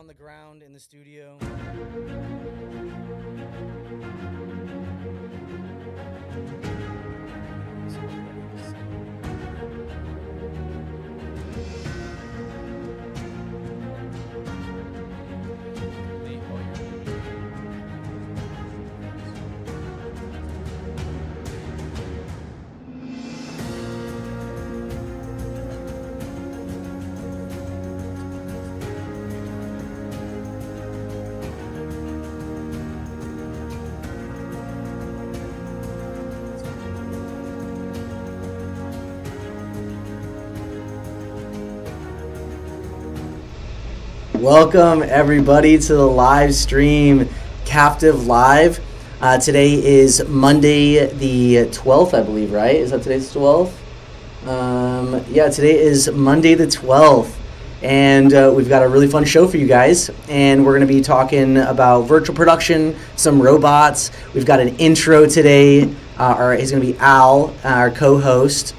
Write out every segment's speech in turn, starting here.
the ground in the studio. Welcome everybody to the live stream, Captiv Live. Today is Monday the 12th, I believe, right? Is that today's 12th? Yeah, today is Monday the 12th, and we've got a really fun show for you guys, and we're going to be talking about virtual production, some robots. We've got an intro today. He's going to be Al, our co-host.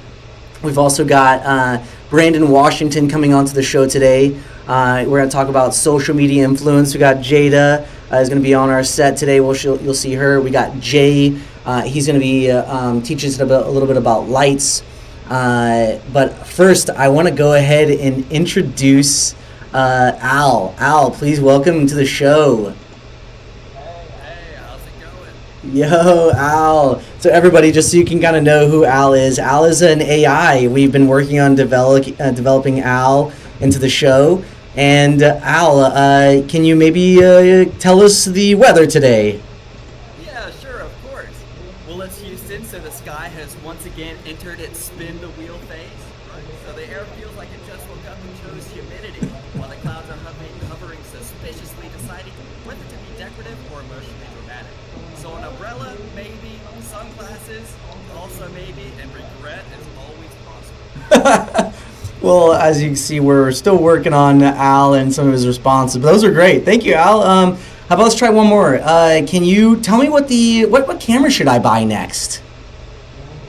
We've also got Brandon Washington coming onto the show today. We're going to talk about social media influence. We got Jada is going to be on our set today. You'll see her. We got Jay. He's going to be teaching us a little bit about lights. But first, I want to go ahead and introduce Al. Al, please welcome to the show. Hey, how's it going? Yo, Al. So everybody, just so you can kind of know who Al is an AI. We've been working on developing Al into the show. And Al, can you maybe tell us the weather today? Yeah, sure, of course. Well, it's Houston, so the sky has once again entered its spin the wheel phase. So the air feels like it just woke up and chose humidity, while the clouds are hovering suspiciously, deciding whether to be decorative or emotionally dramatic. So an umbrella, maybe, sunglasses, also maybe, and regret is always possible. Well, as you can see, we're still working on Al and some of his responses, but those are great. Thank you, Al. How about let's try one more. Can you tell me what camera should I buy next?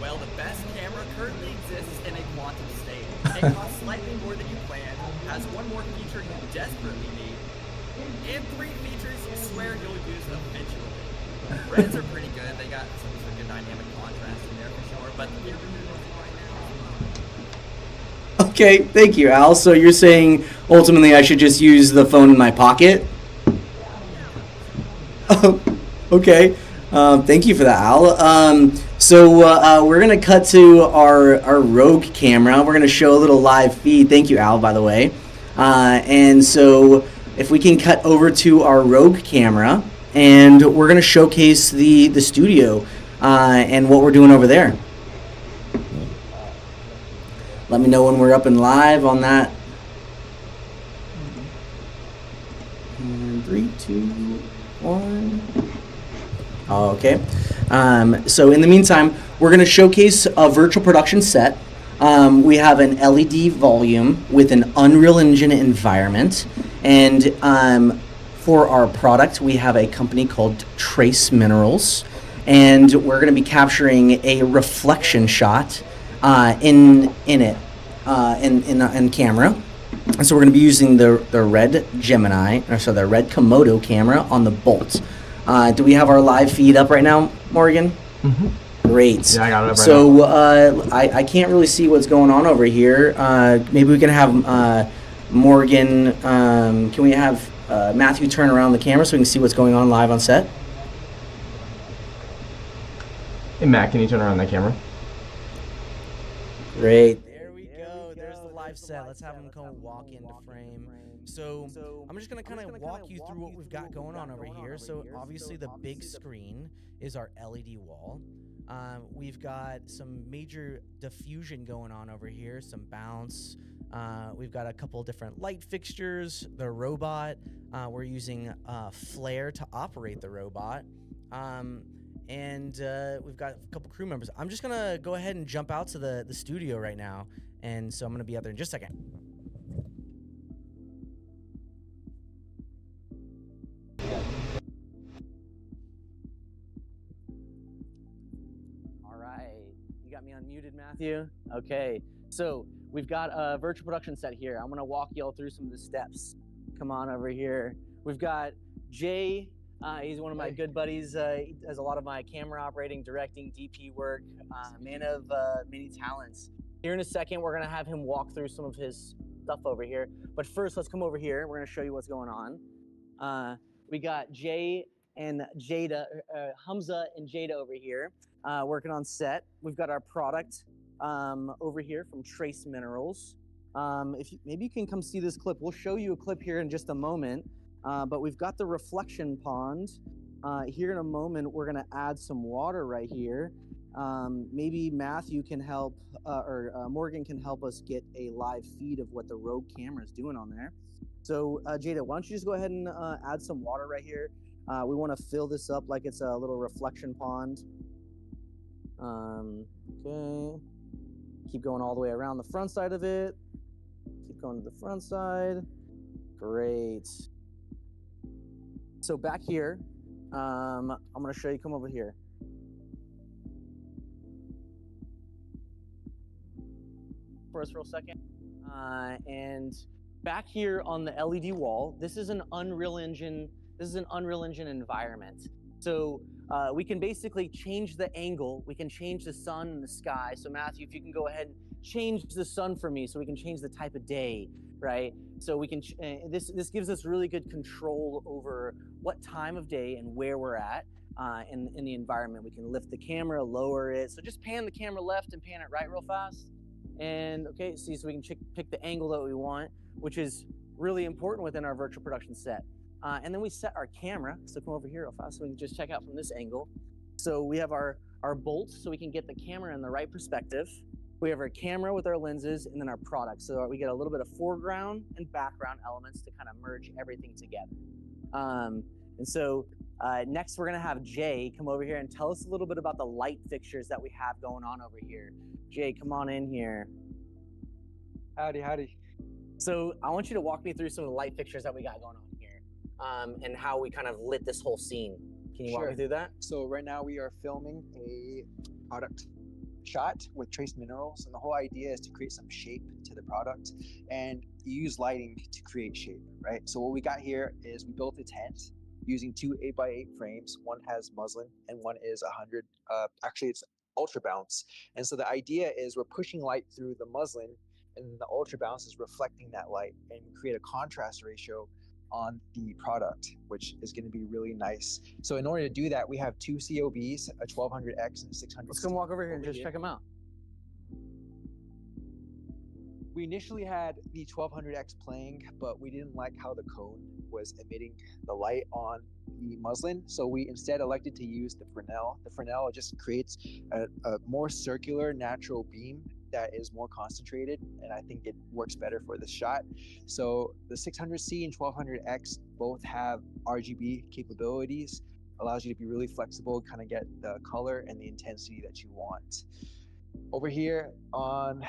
Well, the best camera currently exists in a quantum state. It costs slightly more than you planned, has one more feature you desperately need, and 3 features you swear you'll use eventually. Reds are pretty good. They got some good dynamic contrast in there for sure, but the camera you're using right now is not. Okay, thank you, Al. So you're saying ultimately I should just use the phone in my pocket? Oh, okay. Thank you for that, Al. So we're going to cut to our Rogue camera. We're going to show a little live feed. Thank you, Al, by the way. And so if we can cut over to our Rogue camera, and we're going to showcase the studio and what we're doing over there. Let me know when we're up and live on that. And 3, 2, 1. Okay. So in the meantime, we're going to showcase a virtual production set. We have an LED volume with an Unreal Engine environment. And for our product, we have a company called Trace Minerals. And we're going to be capturing a reflection shot in camera, and so we're going to be using the red Gemini, or so the red Komodo camera on the Bolt. Do we have our live feed up right now, Morgan? Mm-hmm. Great. Yeah, I got it up right so now. I can't really see what's going on over here. Maybe we can have Morgan. Can we have Matthew turn around the camera so we can see what's going on live on set? Hey, Matt, can you turn around that camera? Great. There we go. There's the live set. Let's have him come walk into frame. So I'm just going to kind of walk you through what we've got going on over here. So obviously the big screen is our LED wall. We've got some major diffusion going on over here, some bounce. We've got a couple different light fixtures, the robot. We're using Flare to operate the robot. And we've got a couple crew members. I'm just going to go ahead and jump out to the studio right now. And so I'm going to be out there in just a second. All right. You got me unmuted, Matthew? Okay. So we've got a virtual production set here. I'm going to walk you all through some of the steps. come on over here. We've got Jay. He's one of my good buddies. He does a lot of my camera operating, directing, DP work, man of many talents. Here in a second, we're gonna have him walk through some of his stuff over here. But first, let's come over here. We're gonna show you what's going on. We got Jay and Jada, Hamza and Jada over here, working on set. We've got our product over here from Trace Minerals. Maybe you can come see this clip. We'll show you a clip here in just a moment. But we've got the reflection pond. Here in a moment, we're gonna add some water right here. Maybe Matthew can help, or Morgan can help us get a live feed of what the Rogue camera is doing on there. So Jada, why don't you just go ahead and add some water right here. We wanna fill this up like it's a little reflection pond. Okay. Keep going all the way around the front side of it. Keep going to the front side. Great. So back here, I'm gonna show you, come over here. For us for a second. And back here on the LED wall, this is an Unreal Engine environment. So we can basically change the angle. We can change the sun and the sky. So Matthew, if you can go ahead and change the sun for me so we can change the type of day, right? So we can, this gives us really good control over what time of day and where we're at in the environment. We can lift the camera, lower it. So just pan the camera left and pan it right real fast. And okay, see, so we can pick the angle that we want, which is really important within our virtual production set. And then we set our camera. So come over here real fast so we can just check out from this angle. So we have our bolts so we can get the camera in the right perspective. We have our camera with our lenses and then our product. So we get a little bit of foreground and background elements to kind of merge everything together. And so next we're gonna have Jay come over here and tell us a little bit about the light fixtures that we have going on over here. Jay, come on in here. Howdy. So I want you to walk me through some of the light fixtures that we got going on here and how we kind of lit this whole scene. Can you walk me through that? So right now we are filming a product shot with Trace Minerals, and the whole idea is to create some shape to the product and use lighting to create shape, right? So what we got here is we built a tent using two 8x8 frames. One has muslin and one is 100, actually it's ultra bounce. And so the idea is we're pushing light through the muslin and the ultra bounce is reflecting that light, and we create a contrast ratio on the product, which is going to be really nice. So in order to do that, we have two COBs, a 1200X and a 600. Let's come walk over here and just check them out. We initially had the 1200X playing, but we didn't like how the cone was emitting the light on the muslin. So we instead elected to use the Fresnel. The Fresnel just creates a more circular natural beam that is more concentrated, and I think it works better for this shot. So the 600C and 1200X both have RGB capabilities, allows you to be really flexible, kind of get the color and the intensity that you want. Over here on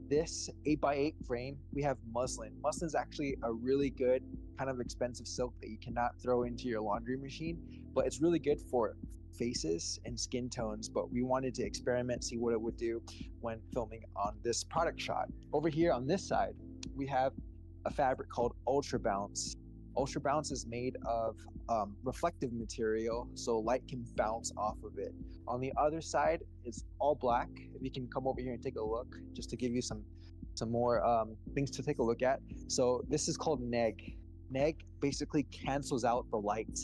this 8x8 frame, we have muslin. Muslin is actually a really good kind of expensive silk that you cannot throw into your laundry machine, but it's really good for faces and skin tones. But we wanted to experiment, see what it would do when filming on this product shot. Over here on this side, we have a fabric called Ultra Bounce. Ultra Bounce is made of reflective material, so light can bounce off of it. On the other side, it's all black. If you can come over here and take a look, just to give you some more things to take a look at. So this is called neg. Neg basically cancels out the light.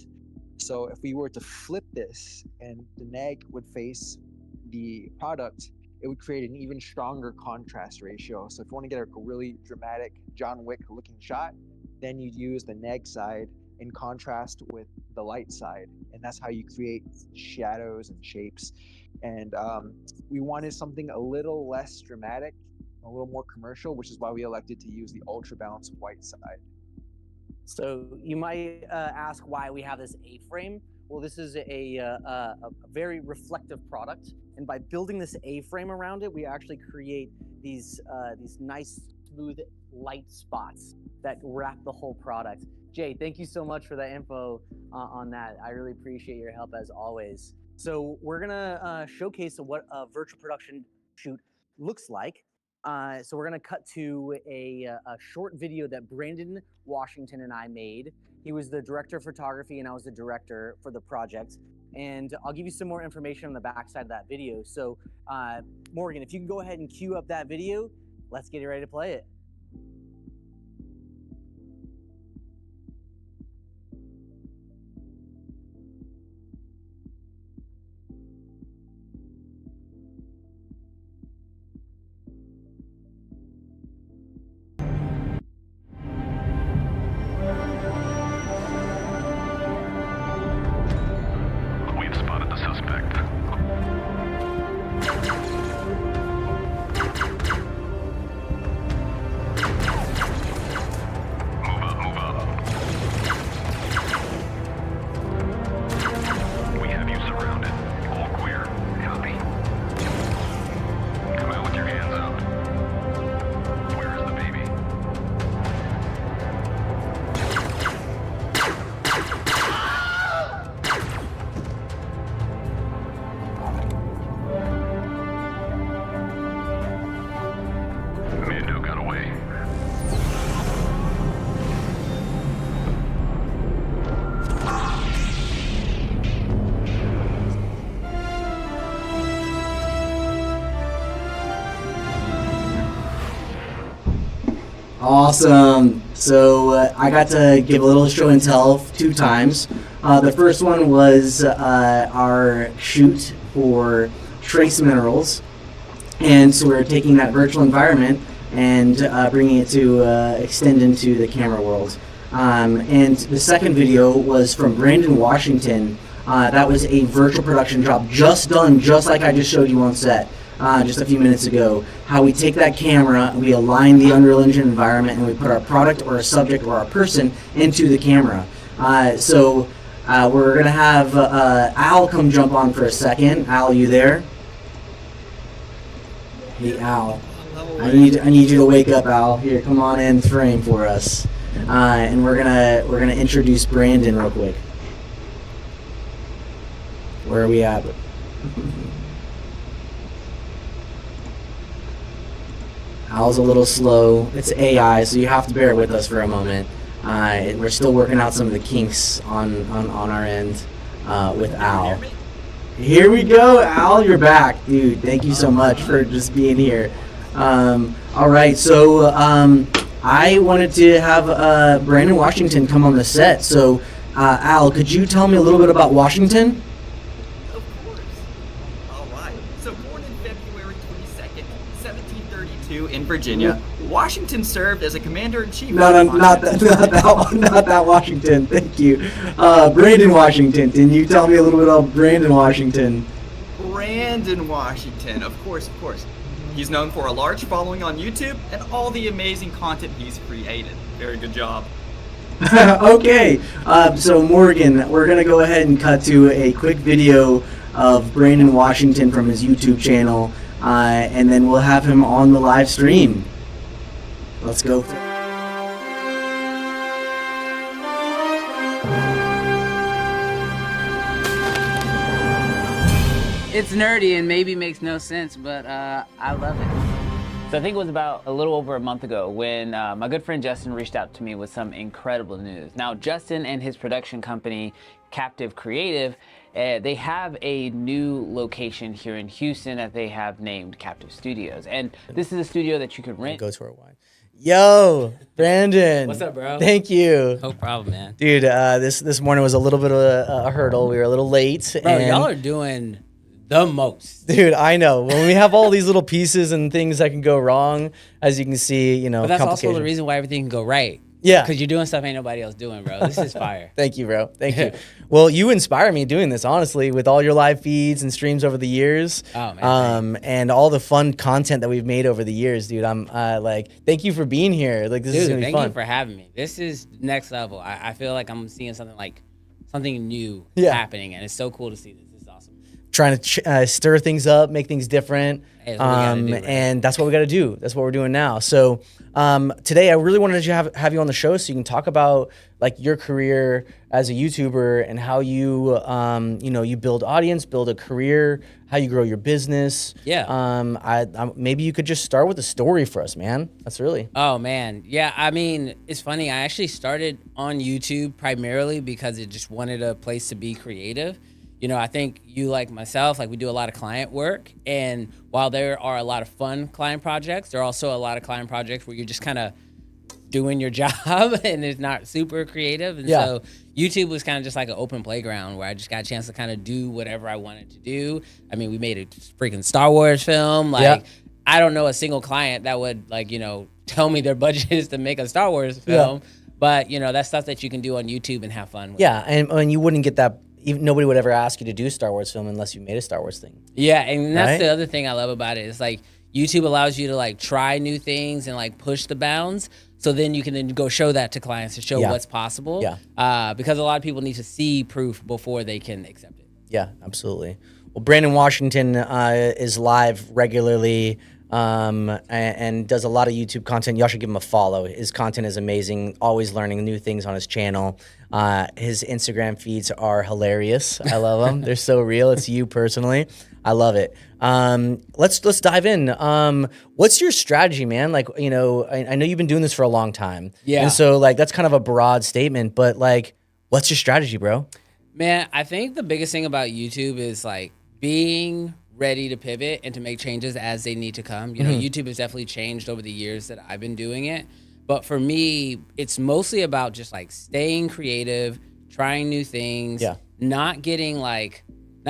So if we were to flip this and the neg would face the product, it would create an even stronger contrast ratio. So if you want to get a really dramatic John Wick looking shot, then you'd use the neg side in contrast with the light side. And that's how you create shadows and shapes. And we wanted something a little less dramatic, a little more commercial, which is why we elected to use the Ultra Bounce white side. So you might ask why we have this A-frame. Well, this is a very reflective product, and by building this A-frame around it, we actually create these nice, smooth light spots that wrap the whole product. Jay, thank you so much for that info on that. I really appreciate your help as always. So we're gonna showcase what a virtual production shoot looks like. So we're gonna cut to a short video that Brandon Washington and I made. He was the director of photography and I was the director for the project. And I'll give you some more information on the backside of that video. So Morgan, if you can go ahead and cue up that video, let's get ready to play it. We've spotted the suspect. Move up, move up. We have you surrounded. All clear. Copy. Come out with your hands up. Where is the baby? Mando got away. Awesome. So I got to give a little show and tell 2 times. The first one was our shoot for trace minerals. And so we're taking that virtual environment and bringing it to extend into the camera world. And the second video was from Brandon Washington. That was a virtual production job just done, just like I just showed you on set just a few minutes ago. How we take that camera, we align the Unreal Engine environment, and we put our product or a subject or our person into the camera. So we're going to have Al come jump on for a second. Al, you there? Hey, Al. I need you to wake up, Al. Here, come on in frame for us. And we're gonna introduce Brandon real quick. Where are we at? Al's a little slow. It's AI, so you have to bear with us for a moment. We're still working out some of the kinks on our end with Al. Here we go, Al. You're back, dude. Thank you so much for just being here. All right, so I wanted to have Brandon Washington come on the set. So, Al, could you tell me a little bit about Washington? Of course. All right. So born in February 22nd, 1732 in Virginia, Washington served as a commander-in-chief. No, not that Washington. Thank you. Brandon Washington. Can you tell me a little bit about Brandon Washington? Brandon Washington, of course. He's known for a large following on YouTube and all the amazing content he's created. Very good job. Okay, so Morgan, we're going to go ahead and cut to a quick video of Brandon Washington from his YouTube channel, and then we'll have him on the live stream. Let's go. It's nerdy and maybe makes no sense, but I love it. So I think it was about a little over a month ago when my good friend Justin reached out to me with some incredible news. Now, Justin and his production company, Captiv Creative, they have a new location here in Houston that they have named Captiv Studios. And this is a studio that you can rent. Go to our wine. Yo, Brandon. What's up, bro? Thank you. No problem, man. Dude, this morning was a little bit of a hurdle. We were a little late. Bro, y'all are doing the most. Dude, I know. When we have all these little pieces and things that can go wrong, as you can see, you know, But that's also the reason why everything can go right. Yeah. Because you're doing stuff ain't nobody else doing, bro. This is fire. Thank you, bro. Thank you. Well, you inspire me doing this, honestly, with all your live feeds and streams over the years. Oh, man. And all the fun content that we've made over the years, dude. I'm thank you for being here. Like, this is Dude, gonna be thank fun. you for having me. This is next level. I feel like I'm seeing something new Yeah. happening, and it's so cool to see this. This is awesome. trying to stir things up, make things different. Hey, that's what we gotta do, right? And that's what we got to do. That's what we're doing now. So today I really wanted to have you on the show so you can talk about like your career as a YouTuber and how you you build audience, build a career, how you grow your business. Yeah. Maybe you could just start with a story for us, man. That's really. Oh man, yeah. I mean, it's funny. I actually started on YouTube primarily because it just wanted a place to be creative. You know, I think you like myself, like we do a lot of client work, and while there are a lot of fun client projects, there are also a lot of client projects where you're just kind of doing your job and it's not super creative. And so YouTube was kind of just like an open playground where I just got a chance to kind of do whatever I wanted to do. I mean, we made a freaking Star Wars film. Like, I don't know a single client that would like, tell me their budget is to make a Star Wars film. But, that's stuff that you can do on YouTube and have fun with. Yeah, and you wouldn't get that. Nobody would ever ask you to do a Star Wars film unless you made a Star Wars thing. Yeah, and that's Right? the other thing I love about it. It's like YouTube allows you to like try new things and like push the bounds. So then you can then go show that to clients to show what's possible. Yeah. Because a lot of people need to see proof before they can accept it. Yeah, absolutely. Well, Brandon Washington is live regularly and does a lot of YouTube content. Y'all should give him a follow. His content is amazing, always learning new things on his channel. His Instagram feeds are hilarious. I love them. They're so real. It's you personally. I love it. Let's dive in. What's your strategy, man? Like, I know you've been doing this for a long time. Yeah. And so like that's kind of a broad statement, but like what's your strategy, bro? Man, I think the biggest thing about YouTube is like being ready to pivot and to make changes as they need to come. YouTube has definitely changed over the years that I've been doing it. But for me, it's mostly about just like staying creative, trying new things, not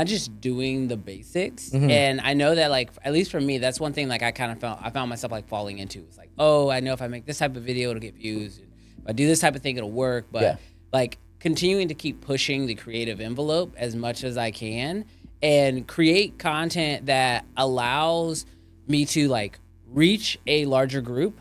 just doing the basics. And I know that like, at least for me, that's one thing like I found myself like falling into. It's like, oh, I know if I make this type of video, it'll get views. And if I do this type of thing, it'll work. But like continuing to keep pushing the creative envelope as much as I can and create content that allows me to like reach a larger group,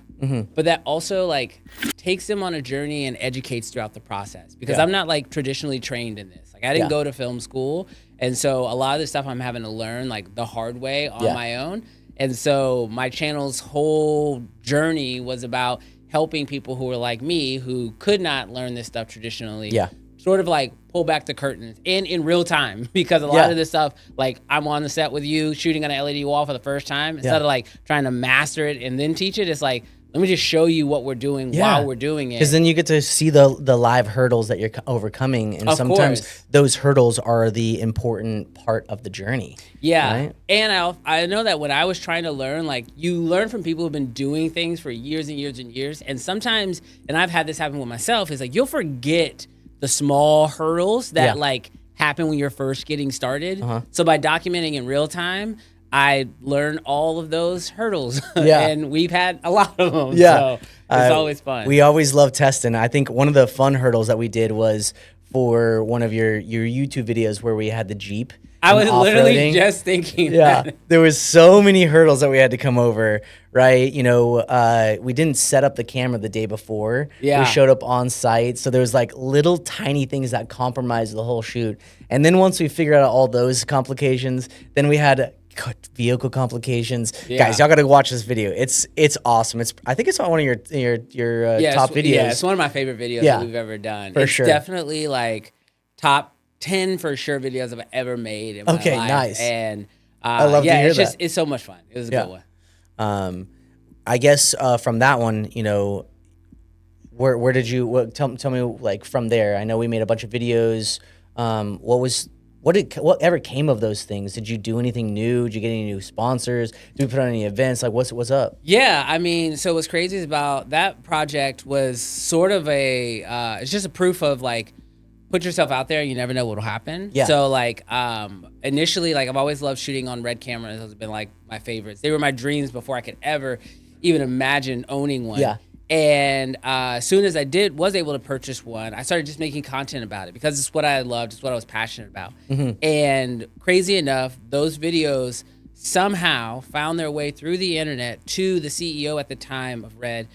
but that also like takes them on a journey and educates throughout the process. Because I'm not like traditionally trained in this. Like I didn't go to film school. And so a lot of this stuff I'm having to learn like the hard way on my own. And so my channel's whole journey was about helping people who were like me who could not learn this stuff traditionally. Sort of like pull back the curtains in real time, because a lot of this stuff, like I'm on the set with you shooting on an LED wall for the first time, instead of like trying to master it and then teach it, it's like, let me just show you what we're doing while we're doing it. Because then you get to see the live hurdles that you're overcoming. And sometimes those hurdles are the important part of the journey. Yeah. Right? And I know that when I was trying to learn, like you learn from people who've been doing things for years and years and years. And sometimes, and I've had this happen with myself, is like you'll forget the small hurdles that like happen when you're first getting started. So by documenting in real time, I learned all of those hurdles. And we've had a lot of them. So it's always fun. We always love testing. I think one of the fun hurdles that we did was for one of your YouTube videos where we had the Jeep. I was literally off-roading. just thinking that. There was so many hurdles that we had to come over, right? We didn't set up the camera the day before. We showed up on site. So there was like little tiny things that compromised the whole shoot. And then once we figured out all those complications, then we had vehicle complications. Guys, y'all got to watch this video. It's awesome. I think it's on one of your top videos. Yeah, it's one of my favorite videos that we've ever done. For sure. Definitely like top 10 for sure videos I've ever made in my life. Nice. And I love to hear that. It's so much fun. It was a good one. I guess from that one, where did you tell me like from there? I know we made a bunch of videos. What ever came of those things? Did you do anything new? Did you get any new sponsors? Did we put on any events? Like what's up? Yeah, I mean, so what's crazy is about that project was sort of it's just a proof of like, put yourself out there, you never know what'll happen. So like initially, like I've always loved shooting on Red cameras. Those have been like my favorites. They were my dreams before I could ever even imagine owning one. And as soon as I was able to purchase one, I started just making content about it because it's what I loved, it's what I was passionate about. And crazy enough, those videos somehow found their way through the internet to the CEO at the time of Red,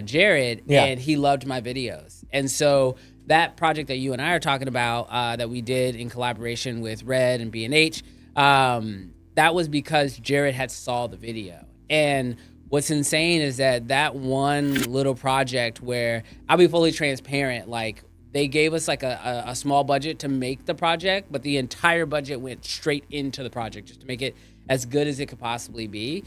Jared, and he loved my videos. And so that project that you and I are talking about that we did in collaboration with Red and B&H, that was because Jared had saw the video. And what's insane is that one little project where I'll be fully transparent, like they gave us like a small budget to make the project, but the entire budget went straight into the project just to make it as good as it could possibly be.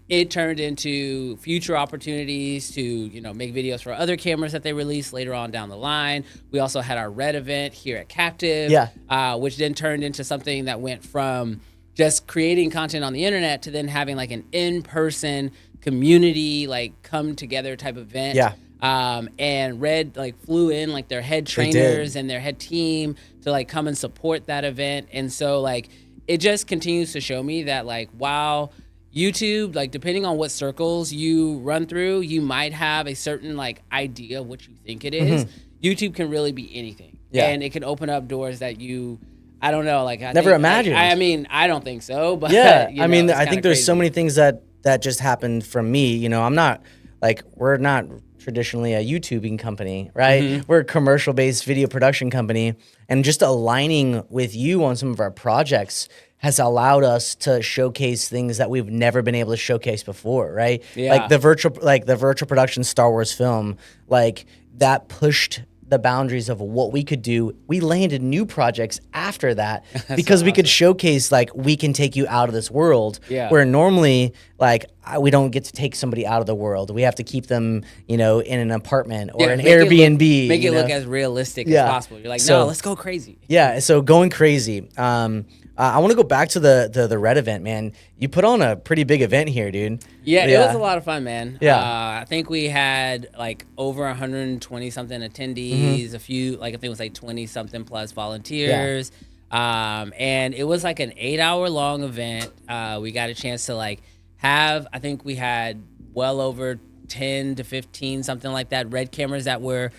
It turned into future opportunities to, you know, make videos for other cameras that they released later on down the line. We also had our Red event here at Captiv, which then turned into something that went from just creating content on the internet to then having like an in-person community, like come together type event. And Red like flew in like their head trainers and their head team to like come and support that event. And so like, it just continues to show me that like, while YouTube, like depending on what circles you run through, you might have a certain like idea of what you think it is. YouTube can really be anything. And it can open up doors that you, I don't know, like I never think, imagined. I mean, I don't think so, but you know, I mean, it's I think kinda there's so crazy. many things that just happened from me. You know, I'm not like, we're not traditionally a YouTubing company, right? We're a commercial-based video production company, and just aligning with you on some of our projects has allowed us to showcase things that we've never been able to showcase before, right? Like the virtual production Star Wars film, like that pushed the boundaries of what we could do. We landed new projects after that because we could showcase like, we can take you out of this world, where normally like we don't get to take somebody out of the world. We have to keep them, you know, in an apartment or an Airbnb. Make it look as realistic as possible. You're like, no, let's go crazy. So going crazy. I want to go back to the Red event, man. You put on a pretty big event here, dude. It was a lot of fun, man. I think we had like over 120 something attendees, a few, like I think it was like 20 something plus volunteers. And it was like an 8-hour long event. We got a chance to like have, I think we had well over 10 to 15, something like that, Red cameras that were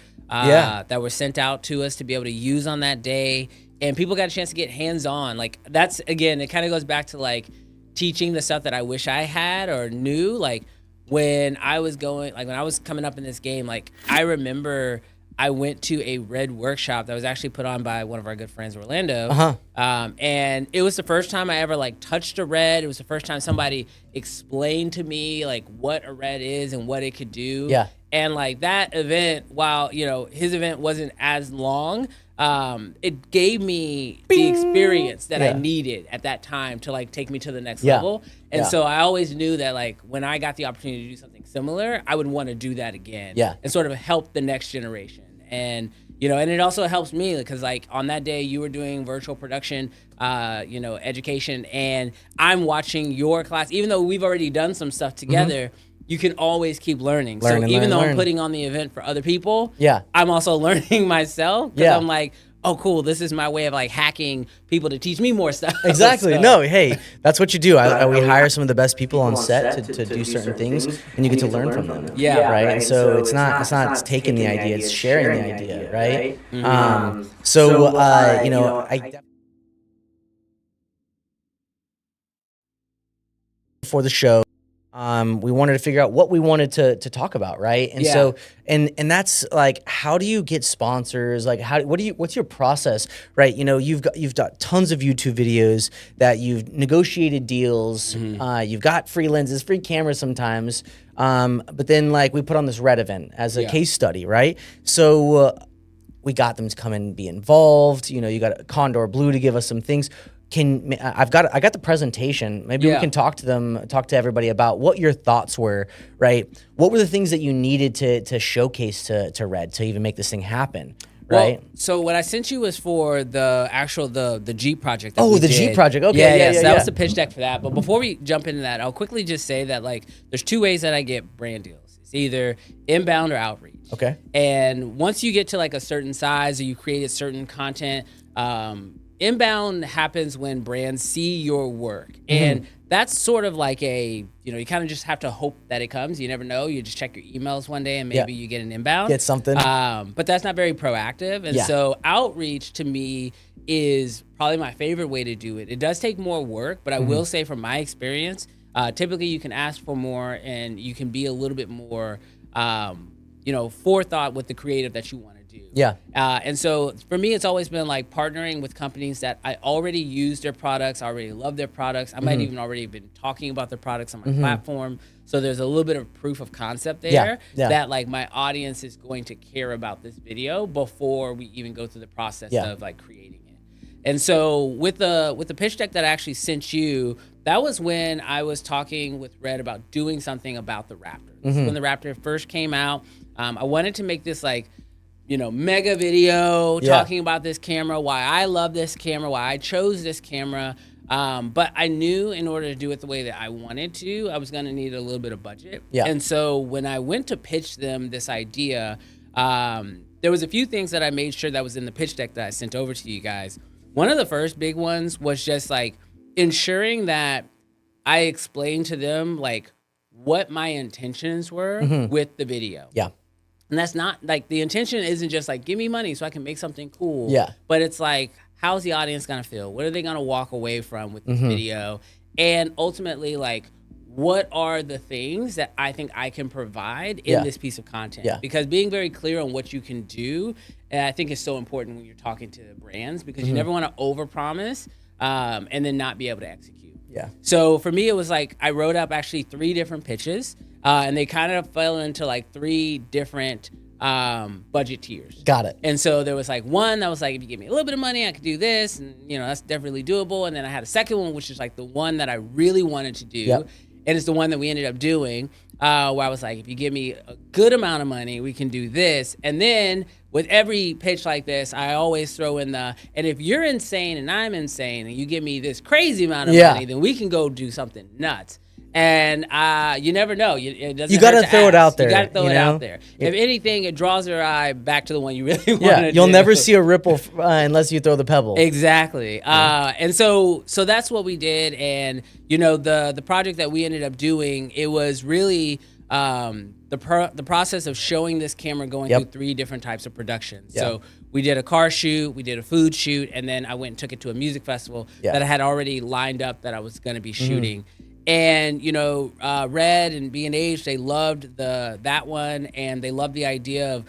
sent out to us to be able to use on that day. And people got a chance to get hands-on. Like that's, again, it kind of goes back to like teaching the stuff that I wish I had or knew. Like when I was coming up in this game, like I remember I went to a Red workshop that was actually put on by one of our good friends, Orlando. And it was the first time I ever like touched a Red. It was the first time somebody explained to me like what a Red is and what it could do. And like that event, while, you know, his event wasn't as long, it gave me the experience that I needed at that time to like take me to the next level. And so I always knew that like when I got the opportunity to do something similar, I would want to do that again and sort of help the next generation. And, you know, and it also helps me because like on that day you were doing virtual production, you know, education, and I'm watching your class, even though we've already done some stuff together. You can always keep learning. So even though I'm putting on the event for other people, I'm also learning myself because I'm like, oh, cool, this is my way of like hacking people to teach me more stuff. Exactly. So. No, hey, that's what you do. We hire some of the best people on set to do certain things, and you get to learn from them. Right. And so it's not taking the idea; it's sharing the idea. Right. You know, for the show. We wanted to figure out what we wanted to talk about, right? And so, and that's like, how do you get sponsors? Like, what's your process, right? You know, you've got tons of YouTube videos that you've negotiated deals. You've got free lenses, free cameras sometimes. But then like we put on this Red event as a case study, right? So we got them to come and be involved. You know, you got Condor Blue to give us some things. I got the presentation. Maybe we can talk to everybody about what your thoughts were, right? What were the things that you needed to showcase to Red to even make this thing happen, right? Well, so what I sent you was for the actual the Jeep project. Jeep project. Okay, so that was the pitch deck for that. But before we jump into that, I'll quickly just say that like there's two ways that I get brand deals. It's either inbound or outreach. Okay. And once you get to like a certain size or you created certain content, inbound happens when brands see your work. And that's sort of like you kind of just have to hope that it comes. You never know. You just check your emails one day and maybe you get an inbound. Get something. But that's not very proactive. And so outreach to me is probably my favorite way to do it. It does take more work, but I will say from my experience, typically you can ask for more and you can be a little bit more, forethought with the creative that you want to do. do. Yeah. And so for me, it's always been like partnering with companies that I already use their products, already love their products. I might even already been talking about their products on my platform. So there's a little bit of proof of concept there that like my audience is going to care about this video before we even go through the process of like creating it. And so with the pitch deck that I actually sent you, that was when I was talking with Red about doing something about the Raptor. This is when the Raptor first came out. I wanted to make this like, mega video talking about this camera, why I love this camera, why I chose this camera. But I knew in order to do it the way that I wanted to, I was going to need a little bit of budget. Yeah. And so when I went to pitch them this idea, there was a few things that I made sure that was in the pitch deck that I sent over to you guys. One of the first big ones was just like ensuring that I explained to them like what my intentions were with the video. Yeah. And that's not like the intention isn't just like give me money so I can make something cool. Yeah. But it's like, how's the audience gonna feel? What are they gonna walk away from with this video? And ultimately, like, what are the things that I think I can provide in this piece of content? Yeah. Because being very clear on what you can do, and I think is so important when you're talking to brands, because you never want to overpromise and then not be able to execute. Yeah. So for me, it was like I wrote up actually 3 different pitches, and they kind of fell into like 3 different budget tiers. Got it. And so there was like one that was like, if you give me a little bit of money, I could do this, and that's definitely doable. And then I had a second one, which is like the one that I really wanted to do. Yep. And it's the one that we ended up doing, where I was like, if you give me a good amount of money, we can do this. And then with every pitch like this, I always throw in and if you're insane and I'm insane and you give me this crazy amount of money, then we can go do something nuts. And you never know. It doesn't you got to throw it out there. You got to throw it out there. If anything, it draws their eye back to the one you really want to do. You'll never see a ripple unless you throw the pebble. Exactly. And so that's what we did. And, the project that we ended up doing, it was really the process of showing this camera going through 3 different types of production. So we did a car shoot, we did a food shoot, and then I went and took it to a music festival that I had already lined up that I was going to be shooting. And, Red and B&H, they loved that one, and they loved the idea of,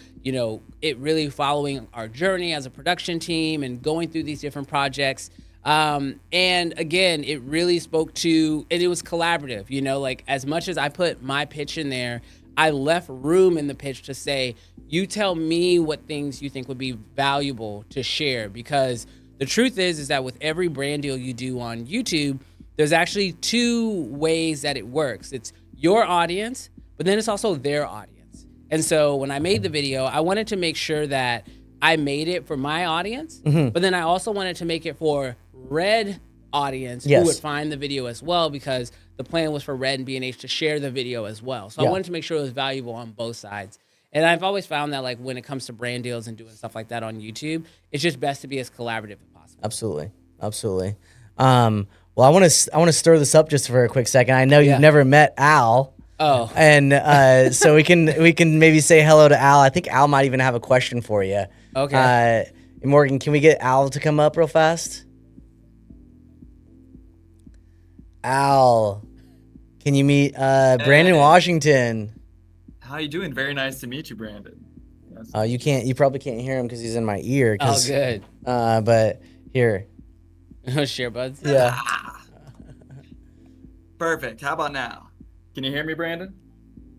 it really following our journey as a production team and going through these different projects. And again, it really spoke to, and it was collaborative, like as much as I put my pitch in there, I left room in the pitch to say, you tell me what things you think would be valuable to share. Because the truth is that with every brand deal you do on YouTube, there's actually 2 ways that it works. It's your audience, but then it's also their audience. And so when I made the video, I wanted to make sure that I made it for my audience, but then I also wanted to make it for Red audience who would find the video as well, because the plan was for Red and B&H to share the video as well. So I wanted to make sure it was valuable on both sides. And I've always found that like when it comes to brand deals and doing stuff like that on YouTube, it's just best to be as collaborative as possible. Absolutely. Absolutely. Well, I want to stir this up just for a quick second. I know you've never met Al. Oh. And so we can maybe say hello to Al. I think Al might even have a question for you. Okay. Morgan, can we get Al to come up real fast? Al, can you meet Brandon Washington? How you doing? Very nice to meet you, Brandon. Yes. You probably can't hear him because he's in my ear. Oh, good. But here. Share buds. Yeah. Perfect. How about now? Can you hear me, Brandon?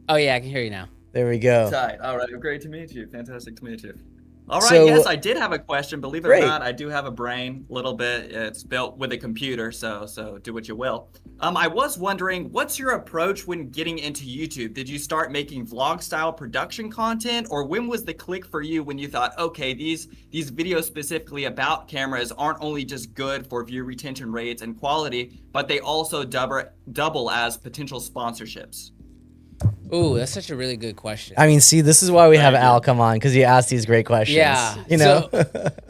Oh yeah, I can hear you now. There we go. Tight. All right. Great to meet you. Fantastic to meet you. All right. So, yes, I did have a question. Believe it or not, I do have a brain a little bit. It's built with a computer, so do what you will. I was wondering, what's your approach when getting into YouTube? Did you start making vlog style production content, or when was the click for you when you thought, okay, these videos specifically about cameras aren't only just good for view retention rates and quality, but they also double as potential sponsorships? Ooh, that's such a really good question. I mean, see, this is why we have Al come on, because he asks these great questions. Yeah.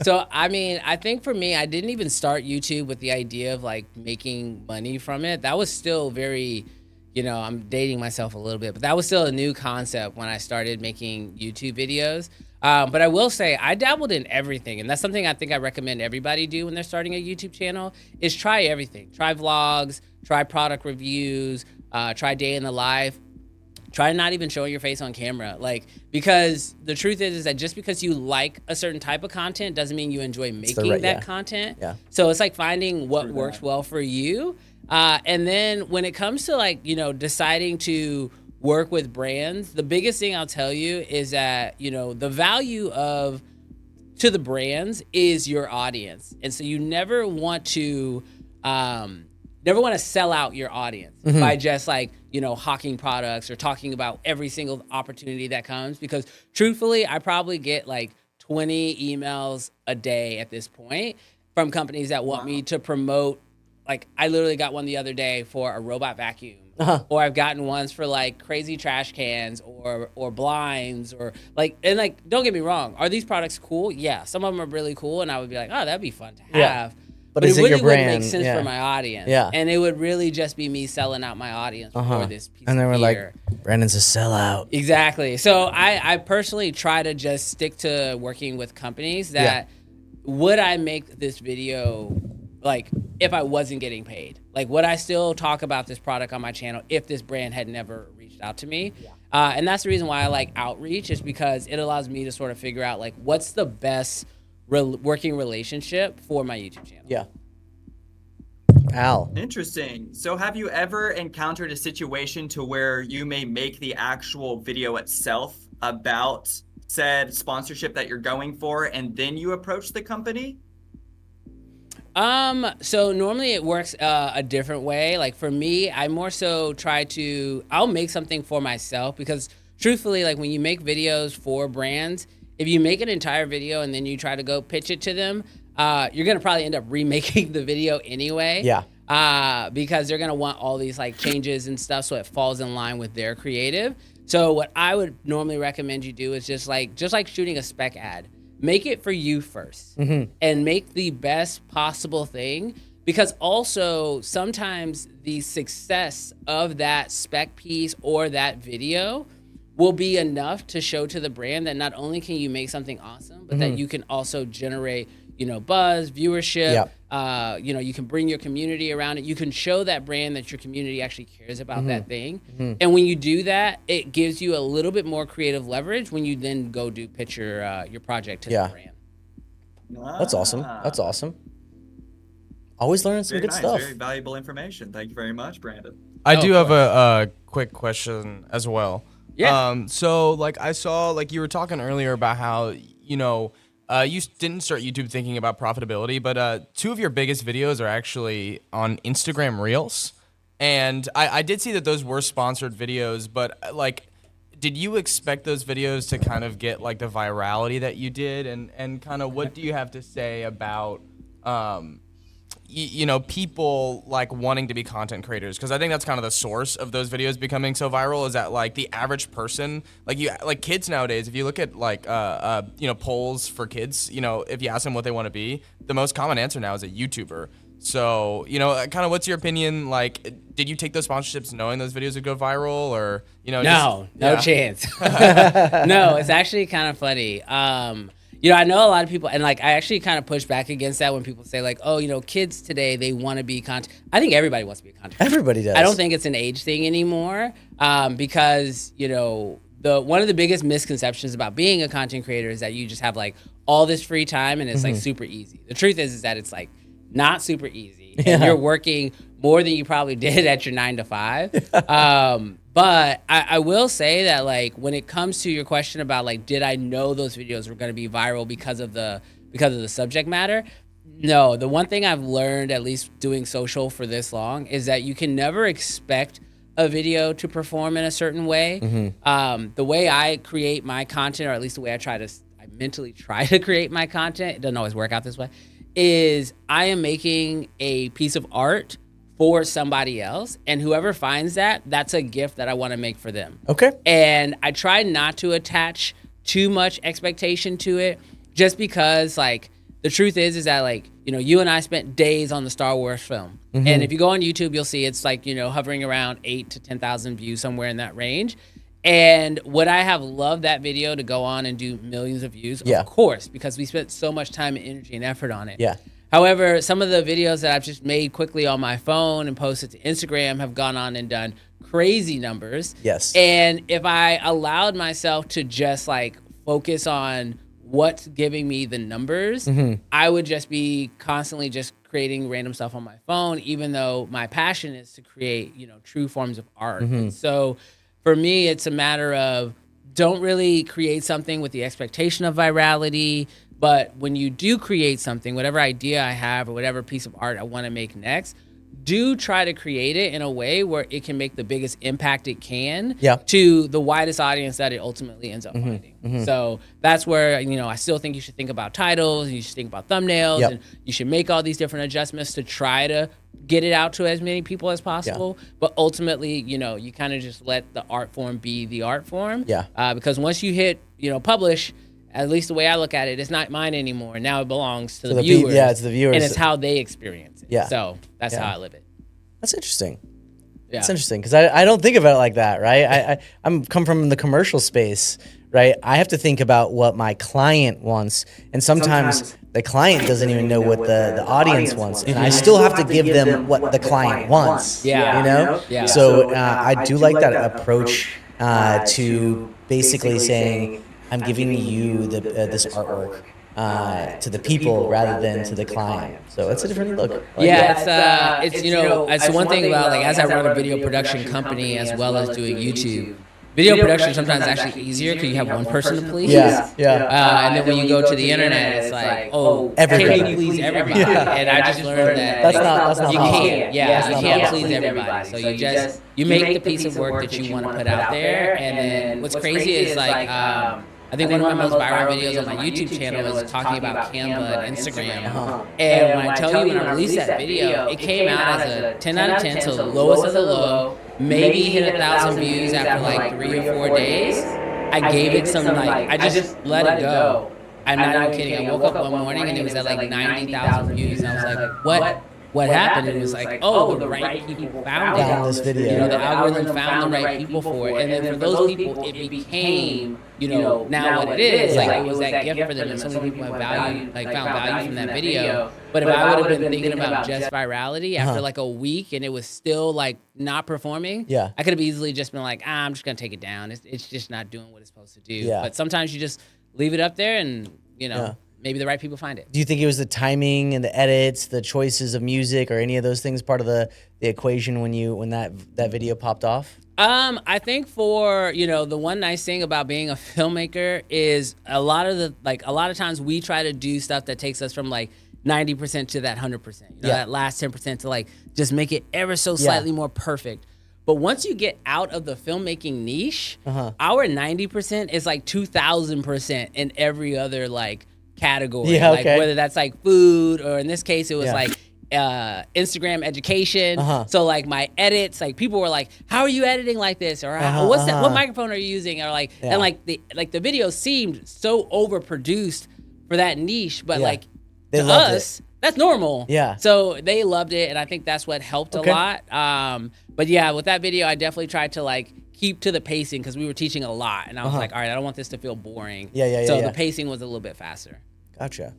So, I mean, I think for me, I didn't even start YouTube with the idea of like making money from it. That was still very, I'm dating myself a little bit, but that was still a new concept when I started making YouTube videos. But I will say I dabbled in everything, and that's something I think I recommend everybody do when they're starting a YouTube channel is try everything. Try vlogs, try product reviews, try day in the life. try not even showing your face on camera. Like, because the truth is that just because you like a certain type of content doesn't mean you enjoy making that content. Yeah. So it's like finding what works well for you. And then when it comes to like, you know, deciding to work with brands, the biggest thing I'll tell you is that, you know, the value to the brands is your audience. And so you never want to sell out your audience by just like, you know, hawking products or talking about every single opportunity that comes. Because truthfully, I probably get like 20 emails a day at this point from companies that want me to promote. Like, I literally got one the other day for a robot vacuum. Or I've gotten ones for like crazy trash cans or blinds or like, and like, don't get me wrong. Are these products cool? Yeah. Some of them are really cool. And I would be like, oh, that'd be fun to have. Yeah. But it is it really your brand? wouldn't make sense for my audience. Yeah. And it would really just be me selling out my audience for this piece and then of we're gear. like, Brandon's a sellout. Exactly. So I personally try to just stick to working with companies that would I make this video like if I wasn't getting paid? Like, would I still talk about this product on my channel if this brand had never reached out to me? And that's the reason why I like outreach, is because it allows me to sort of figure out like what's the best working relationship for my YouTube channel. Yeah. Al. Interesting. So have you ever encountered a situation to where you may make the actual video itself about said sponsorship that you're going for, and then you approach the company? So normally it works a different way. Like for me, I more so I'll make something for myself, because truthfully, like when you make videos for brands, if you make an entire video and then you try to go pitch it to them, you're going to probably end up remaking the video anyway. Yeah. Because they're going to want all these like changes and stuff, so it falls in line with their creative. So what I would normally recommend you do is just like shooting a spec ad. Make it for you first and make the best possible thing, because also sometimes the success of that spec piece or that video will be enough to show to the brand that not only can you make something awesome, but that you can also generate, you know, buzz, viewership. You know, you can bring your community around it. You can show that brand that your community actually cares about that thing. And when you do that, it gives you a little bit more creative leverage when you then go pitch your project to the brand. That's awesome. That's awesome. Always learning some good stuff. Very valuable information. Thank you very much, Brandon. I do have a quick question as well. Yeah. So like I saw, like you were talking earlier about how, you know, you didn't start YouTube thinking about profitability, but two of your biggest videos are actually on Instagram Reels. And I did see that those were sponsored videos, but like, did you expect those videos to kind of get like the virality that you did? And kind of what do you have to say about, you know, people like wanting to be content creators? Because I think that's kind of the source of those videos becoming so viral, is that like the average person, like kids nowadays, if you look at like you know, polls for kids, you know, if you ask them what they want to be, the most common answer now is a YouTuber. So, you know, kind of what's your opinion? Like, did you take those sponsorships knowing those videos would go viral, or, you know? No chance. No, it's actually kind of funny. You know, I know a lot of people, and like I actually kind of push back against that when people say like, oh, you know, kids today, they want to be content. I think everybody wants to be a content creator. Everybody does. I don't think it's an age thing anymore, because, you know, one of the biggest misconceptions about being a content creator is that you just have like all this free time and it's like super easy. The truth is that it's like not super easy. And you're working more than you probably did at your 9 to 5. But I will say that like when it comes to your question about like, did I know those videos were going to be viral because of the subject matter? No. The one thing I've learned, at least doing social for this long, is that you can never expect a video to perform in a certain way. The way I create my content, or at least the way I mentally try to create my content, it doesn't always work out this way, is I am making a piece of art for somebody else, and whoever finds that, that's a gift that I want to make for them. Okay. And I try not to attach too much expectation to it, just because like the truth is that like, you know, you and I spent days on the Star Wars film. And if you go on YouTube, you'll see it's like, you know, hovering around 8,000 to 10,000 views, somewhere in that range. And would I have loved that video to go on and do millions of views? Yeah. Of course, because we spent so much time and energy and effort on it. Yeah. However, some of the videos that I've just made quickly on my phone and posted to Instagram have gone on and done crazy numbers. Yes. And if I allowed myself to just like focus on what's giving me the numbers, I would just be constantly just creating random stuff on my phone, even though my passion is to create, true forms of art. And so for me, it's a matter of don't really create something with the expectation of virality. But when you do create something, whatever idea I have or whatever piece of art I want to make next, do try to create it in a way where it can make the biggest impact it can to the widest audience that it ultimately ends up finding. So that's where, I still think you should think about titles, and you should think about thumbnails, and you should make all these different adjustments to try to get it out to as many people as possible. But ultimately, you kind of just let the art form be the art form. Because once you hit, publish, at least the way I look at it, it's not mine anymore. Now it belongs to the viewers. It's the viewers. And it's how they experience it. Yeah. So that's how I live it. That's interesting. Yeah. It's interesting because I don't think about it like that, right? I'm come from the commercial space, right? I have to think about what my client wants, and sometimes the client doesn't even know what the audience wants, and I still have to give them what the client wants. Yeah. Yeah. So I do like that approach to basically saying, I'm giving you this artwork to the people rather than to the client. So it's a different look. It's one thing about as I run a video production company as well as doing YouTube. Video production sometimes is actually easier because you have one person to please. Yeah. And then when you go to the internet, it's like, everybody. Can you please everybody? And I just learned that that's not you possible. can't. You can't please everybody. So you make the piece of work that you want to put out there. And then what's crazy is I think one of my most viral videos on my YouTube channel is talking about Canva and Instagram. And when I tell you, when I released that video, it came out as a 10 out of 10, so the lowest of the low, maybe hit 1,000 views after 3 or 4 days. I gave it some, I just let it go. I'm not even kidding. I woke up one morning and it was at 90,000 views. And I was like, what happened? It was like, the right people found this video. The algorithm found the right people for it. And then for those people, it became, now what it is. It was that gift for them. And so many people have found value from that video. But if I would have been thinking about just virality after a week and it was still not performing, I could have easily just been I'm just going to take it down. It's just not doing what it's supposed to do. But sometimes you just leave it up there and, maybe the right people find it. Do you think it was the timing and the edits, the choices of music, or any of those things part of the equation when that video popped off? I think for the one nice thing about being a filmmaker is a lot of times we try to do stuff that takes us from 90% to that 100%. That last 10% to just make it ever so slightly more perfect. But once you get out of the filmmaking niche, our 90% is 2,000% in every other category. Whether that's food, or in this case it was Instagram education. So my edits, people were like, how are you editing like this? Or what's that? What microphone are you using? Or and the video seemed so overproduced for that niche, but to us, that's normal. Yeah. So they loved it, and I think that's what helped a lot. But yeah, with that video, I definitely tried to keep to the pacing because we were teaching a lot, and I was all right, I don't want this to feel boring. So the pacing was a little bit faster. Gotcha.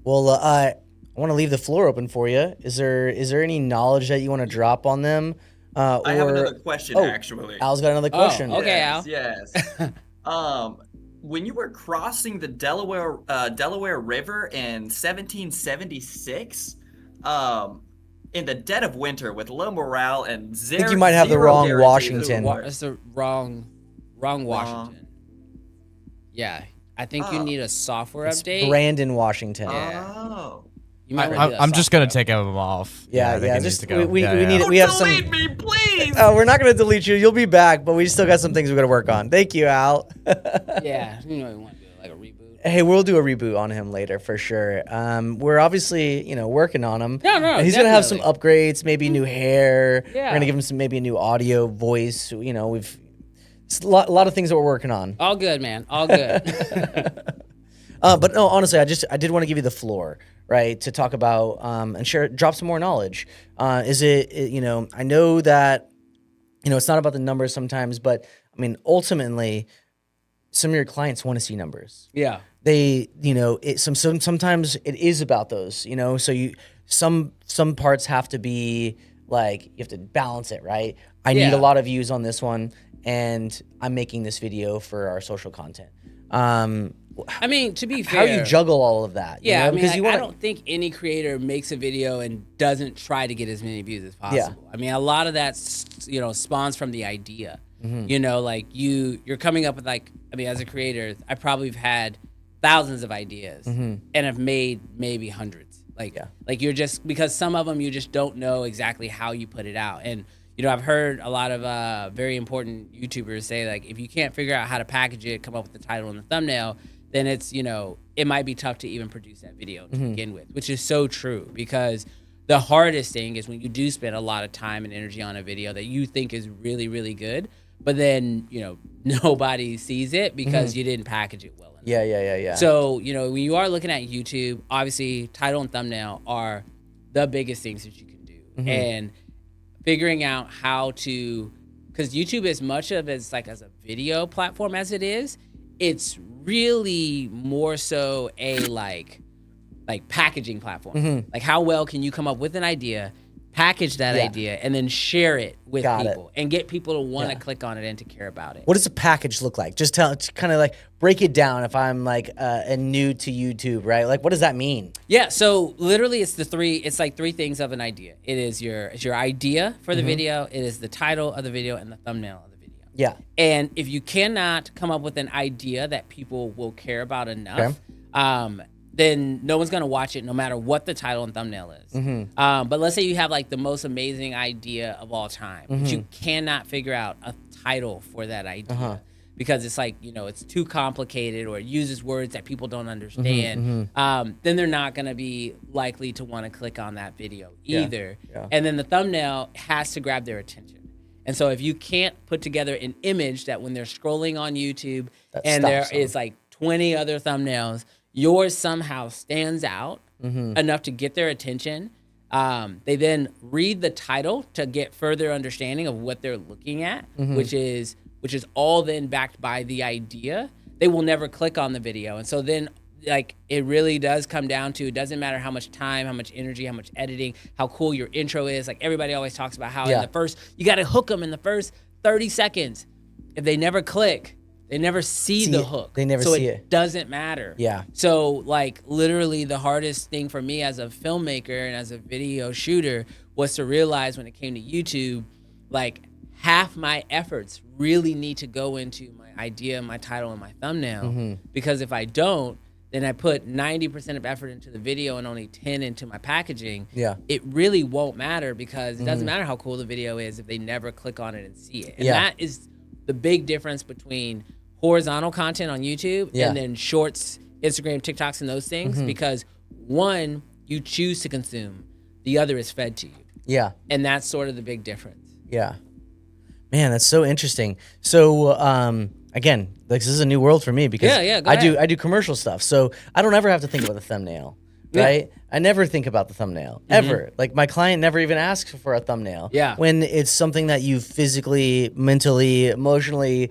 Well, I want to leave the floor open for you. Is there any knowledge that you want to drop on them? I have another question, actually. Al's got another question. Okay, Al. Yes. When you were crossing the Delaware River in 1776, in the dead of winter with low morale and zero. I think you might have the wrong Washington. It's the wrong Washington. Yeah, I think you need a software update. Brandon, Washington. Oh. I'm just gonna take him off. Yeah. Just to go. We need. We have some. Delete me, please. Oh, we're not gonna delete you. You'll be back, but we still got some things we gotta work on. Thank you, Al. Yeah, we want to do a reboot. Hey, we'll do a reboot on him later for sure. We're obviously, working on him. No, he's gonna have some upgrades, maybe new hair. Yeah. We're gonna give him maybe a new audio, voice. It's a lot of things that we're working on. All good, man. All good. But no, honestly, I did want to give you the floor, right, to talk about and drop some more knowledge. Is it I know that it's not about the numbers sometimes, but I mean ultimately, some of your clients want to see numbers. Yeah. They sometimes it is about those. So some parts have to be like you have to balance it, right? I need a lot of views on this one, and I'm making this video for our social content. I mean, to be fair, how do you juggle all of that? Yeah, you know? I mean, I don't think any creator makes a video and doesn't try to get as many views as possible. Yeah. I mean, a lot of that, spawns from the idea. You know, like you're coming up with like, I mean, as a creator, I probably have had thousands of ideas and have made maybe hundreds. Like you're just, because some of them you just don't know exactly how you put it out. And you know, I've heard a lot of very important YouTubers say, like, if you can't figure out how to package it, come up with the title and the thumbnail, then it's, you know, it might be tough to even produce that video to begin with, which is so true, because the hardest thing is when you do spend a lot of time and energy on a video that you think is really, really good, but then, you know, nobody sees it because you didn't package it well enough. Yeah. So, you know, when you are looking at YouTube, obviously title and thumbnail are the biggest things that you can do. And figuring out how to, because YouTube, as much of as like as a video platform as it is, it's really more so a like packaging platform. Like, how well can you come up with an idea, package that idea, and then share it with people and get people to want to click on it and to care about it. What does a package look like? Just kind of like break it down if I'm like new to YouTube, right? Like, what does that mean? Yeah, so literally it's like three things of an idea. It is your idea for the video, it is the title of the video, and the thumbnail of the video. Yeah. And if you cannot come up with an idea that people will care about enough, then no one's gonna watch it no matter what the title and thumbnail is. But let's say you have like the most amazing idea of all time, but you cannot figure out a title for that idea because it's like, you know, it's too complicated or it uses words that people don't understand. Then they're not gonna be likely to wanna click on that video either. And then the thumbnail has to grab their attention. And so if you can't put together an image that when they're scrolling on YouTube and there is like 20 other thumbnails, yours somehow stands out enough to get their attention. They then read the title to get further understanding of what they're looking at, which is all then backed by the idea. They will never click on the video. And so then, like, it really does come down to, it doesn't matter how much time, how much energy, how much editing, how cool your intro is. Like, everybody always talks about how in the first, you got to hook them in the first 30 seconds. If they never click, they never see the hook. They never see it. So it doesn't matter. Yeah. So, like, literally the hardest thing for me as a filmmaker and as a video shooter was to realize when it came to YouTube, like, half my efforts really need to go into my idea, my title, and my thumbnail. Because if I don't, then I put 90% of effort into the video and only 10 into my packaging. It really won't matter, because it doesn't matter how cool the video is if they never click on it and see it. And that is the big difference between horizontal content on YouTube and then shorts, Instagram, TikToks, and those things, because one, you choose to consume, the other is fed to you. And that's sort of the big difference. Man, that's so interesting. So again, like, this is a new world for me, because I do commercial stuff, so I don't ever have to think about the thumbnail. Right? I never think about the thumbnail ever. Like, my client never even asks for a thumbnail. When it's something that you physically, mentally, emotionally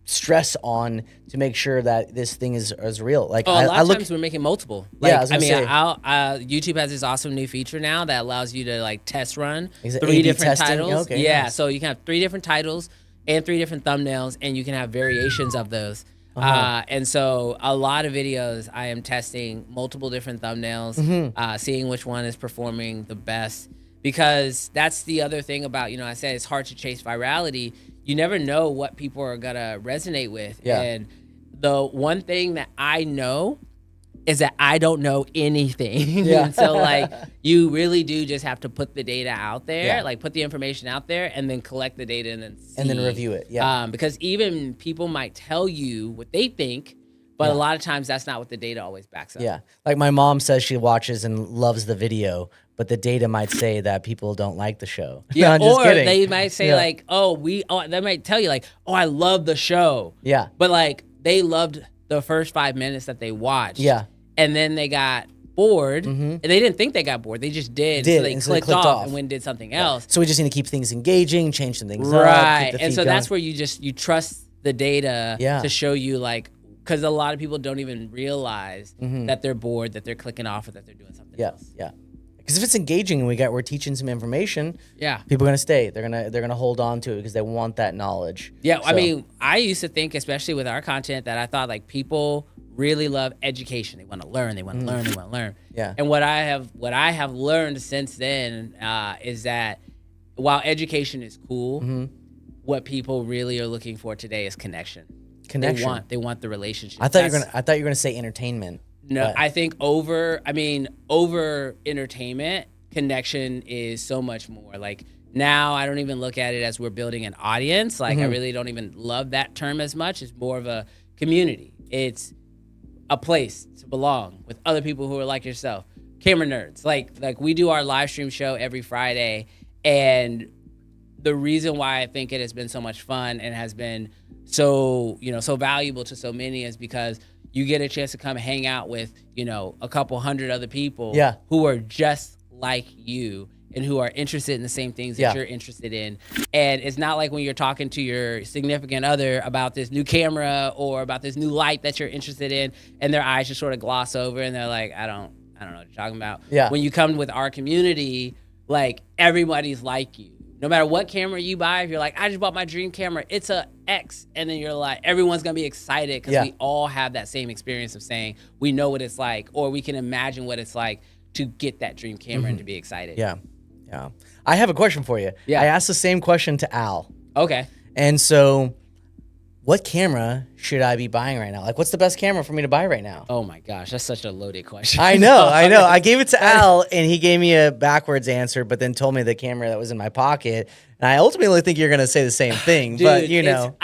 stress on to make sure that this thing is real. Like, a lot of times we're making multiple. Like, I was gonna say, YouTube has this awesome new feature now that allows you to like test run is it 3 A/B different testing? titles. Okay, nice. So you can have 3 different titles and 3 different thumbnails, and you can have variations of those. And so a lot of videos I am testing multiple different thumbnails, seeing which one is performing the best, because that's the other thing about, you know, I said it's hard to chase virality. You never know what people are gonna resonate with. And the one thing that I know is that I don't know anything. And so, like, you really do just have to put the data out there, like put the information out there, and then collect the data and then see. And then review it. Because even people might tell you what they think, but a lot of times that's not what the data always backs up. Like, my mom says she watches and loves the video, but the data might say that people don't like the show. Yeah, I'm just or kidding. they might say like, they might tell you like, oh, I love the show. But like, they loved the first 5 minutes that they watched. And then they got bored, and they didn't think they got bored. They just did. So they clicked off and went and did something else. So we just need to keep things engaging, change some things up. Keep And so going. that's where you trust the data to show you, like, because a lot of people don't even realize that they're bored, that they're clicking off, or that they're doing something else. Because if it's engaging and we're teaching some information, Yeah. people are gonna stay. They're gonna hold on to it because they want that knowledge. Yeah, I So- mean, I used to think, especially with our content, that I thought like people really love education. They want to learn. They want to learn. They want to learn. Yeah. And what I have learned since then is that while education is cool, what people really are looking for today is connection. Connection. They want the relationship. I thought you were gonna say entertainment. No, but- I think over entertainment, connection is so much more. Like now, I don't even look at it as we're building an audience. Like I really don't even love that term as much. It's more of a community. It's a place to belong with other people who are like yourself, camera nerds. Like we do our live stream show every Friday, and the reason why I think it has been so much fun and has been so valuable to so many is because you get a chance to come hang out with, a couple hundred other people who are just like you and who are interested in the same things that you're interested in. And it's not like when you're talking to your significant other about this new camera or about this new light that you're interested in, and their eyes just sort of gloss over and they're like, I don't know what you're talking about. Yeah. When you come with our community, like everybody's like you. No matter what camera you buy, if you're like, I just bought my dream camera, it's a X, and then you're like, everyone's gonna be excited because we all have that same experience of saying we know what it's like, or we can imagine what it's like to get that dream camera and to be excited. Yeah. I have a question for you. Yeah. I asked the same question to Al. Okay. And so, what camera should I be buying right now? Like, what's the best camera for me to buy right now? Oh my gosh, that's such a loaded question. I know. I gave it to Al, and he gave me a backwards answer, but then told me the camera that was in my pocket. And I ultimately think you're going to say the same thing, Dude, but you know.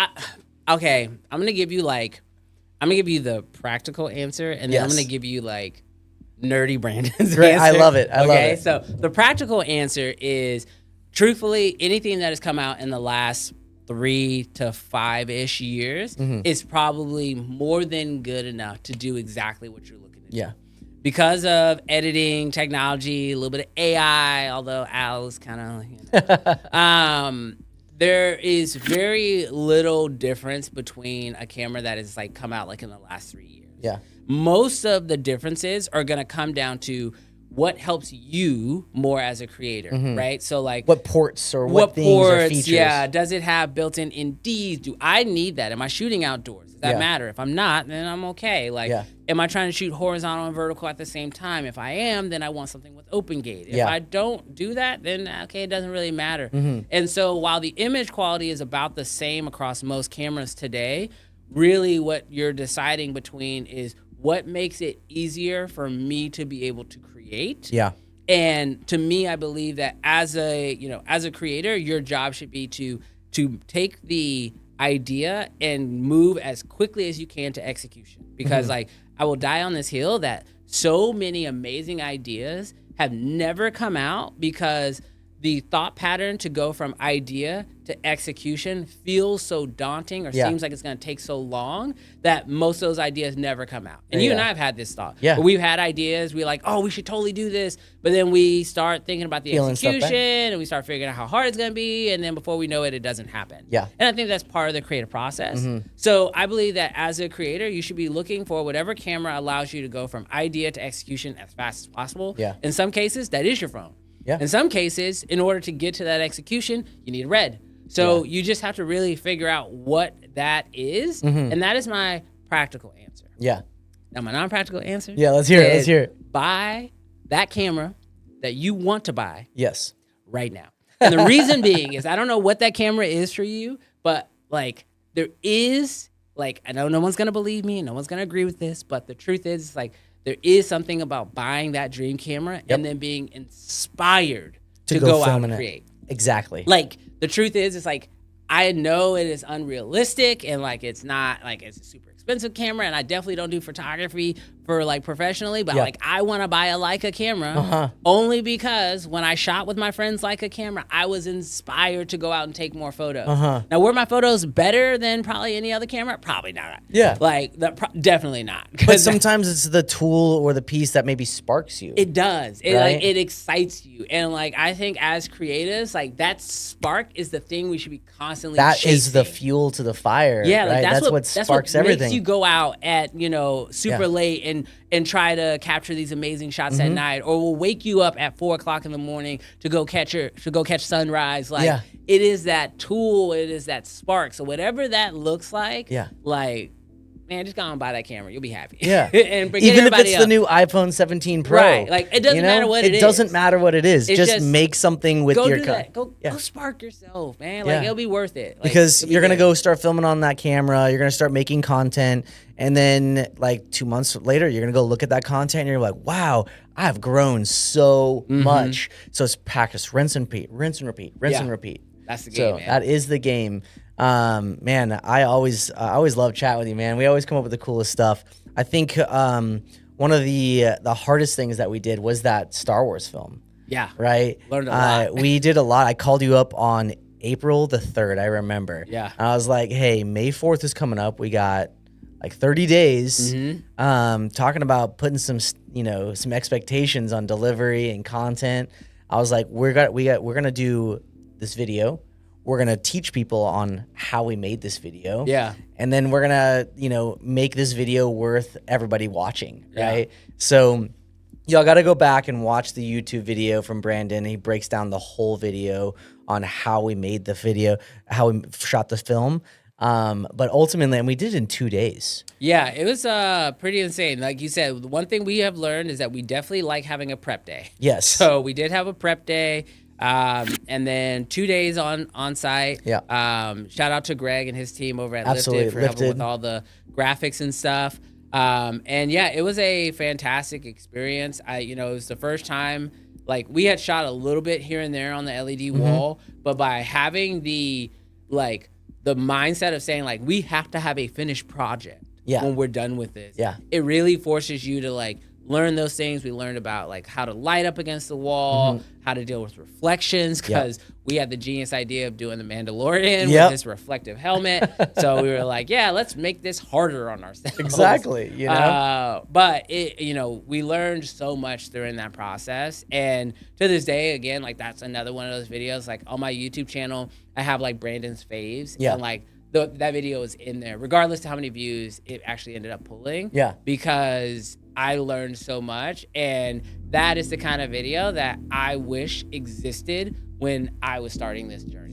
Okay, I'm gonna give you the practical answer, and then I'm Yes. gonna give you like nerdy Brandon's Great, answer. I love it. I love it. So the practical answer is, truthfully, anything that has come out in the last 3 to 5-ish years is probably more than good enough to do exactly what you're looking to do. Yeah. Because of editing, technology, a little bit of AI, although Al's kind of, there is very little difference between a camera that has like come out like in the last 3 years. Yeah. Most of the differences are going to come down to what helps you more as a creator, right? So like What ports or what things or features? Yeah, does it have built-in NDs? Do I need that? Am I shooting outdoors? Does that matter? If I'm not, then I'm okay. Like, am I trying to shoot horizontal and vertical at the same time? If I am, then I want something with open gate. If I don't do that, then okay, it doesn't really matter. And so while the image quality is about the same across most cameras today, really what you're deciding between is what makes it easier for me to be able to create. Yeah. And to me, I believe that as a creator, your job should be to take the idea and move as quickly as you can to execution. Because like I will die on this hill that so many amazing ideas have never come out because the thought pattern to go from idea to execution feels so daunting or seems like it's going to take so long that most of those ideas never come out. And you and I have had this thought. Yeah. Where we've had ideas, we're like, oh, we should totally do this. But then we start thinking about the Feeling stuff execution back. and we start figuring out how hard it's going to be. And then before we know it, it doesn't happen. Yeah. And I think that's part of the creative process. So I believe that as a creator, you should be looking for whatever camera allows you to go from idea to execution as fast as possible. Yeah. In some cases, that is your phone. Yeah. In some cases, in order to get to that execution, you need a red. So you just have to really figure out what that is. And that is my practical answer. Yeah. Now, my non-practical answer. Yeah, let's hear it. Let's is hear it. Buy that camera that you want to buy Yes. right now. And the reason being is I don't know what that camera is for you, but like there is, like, I know no one's going to believe me, no one's going to agree with this, but the truth is, it's like, there is something about buying that dream camera and then being inspired to go out film and in it. create. Exactly. Like, the truth is, it's like, I know it is unrealistic and like it's not like it's a super expensive camera, and I definitely don't do photography for like professionally, but like I want to buy a Leica camera only because when I shot with my friend's Leica camera, I was inspired to go out and take more photos. Now, were my photos better than probably any other camera? Probably not. Yeah. Like definitely not. But sometimes it's the tool or the piece that maybe sparks you. It does. It Right? like it excites you, and like I think as creatives, like that spark is the thing we should be constantly. That is the chasing. fuel to the fire. Yeah, like right? that's what sparks everything. makes you go out at super late and try to capture these amazing shots at night, or we'll wake you up at 4:00 in the morning to go catch sunrise. Like it is that tool, it is that spark. So whatever that looks like, like, man, just go and buy that camera. You'll be happy. Yeah. And forget even if everybody it's else. the new iPhone 17 Pro. Right. Like, it doesn't matter what it is. It doesn't matter what it is. It's just make something with go your do that. Go spark yourself, man. Like, it'll be worth it. Like, because you're going to go start filming on that camera. You're going to start making content. And then, like, 2 months later, you're going to go look at that content and you're like, wow, I've grown so much. So it's practice, rinse and repeat, rinse and repeat, rinse and repeat. That's the game, so man. that is the game. Man, I always love chatting with you, man. We always come up with the coolest stuff. I think one of the hardest things that we did was that Star Wars film. Yeah. Right? Learned a lot. We did a lot. I called you up on April the 3rd, I remember. Yeah. And I was like, hey, May 4th is coming up. We got like 30 days. Talking about putting some expectations on delivery and content. I was like, we're gonna do this video. We're going to teach people on how we made this video. Yeah. And then we're going to, make this video worth everybody watching, right? So y'all got to go back and watch the YouTube video from Brandon. He breaks down the whole video on how we made the video, how we shot the film. But ultimately, and we did it in 2 days. Yeah, it was pretty insane. Like you said, the one thing we have learned is that we definitely like having a prep day. Yes. So we did have a prep day. And then 2 days on site. Yeah. Shout out to Greg and his team over at Absolutely. Lifted for helping with all the graphics and stuff. And yeah, it was a fantastic experience. It was the first time, like, we had shot a little bit here and there on the LED wall, but by having the mindset of saying, like, we have to have a finished project when we're done with this. Yeah. It really forces you to, like, learn those things. We learned about, like, how to light up against the wall, how to deal with reflections, because we had the genius idea of doing the Mandalorian with this reflective helmet. So we were like, yeah, let's make this harder on ourselves. Exactly. But we learned so much during that process. And to this day, again, like, that's another one of those videos. Like, on my YouTube channel, I have, like, Brandon's faves. Yeah. And, like, that video is in there, regardless of how many views it actually ended up pulling. Yeah. Because I learned so much, and that is the kind of video that I wish existed when I was starting this journey.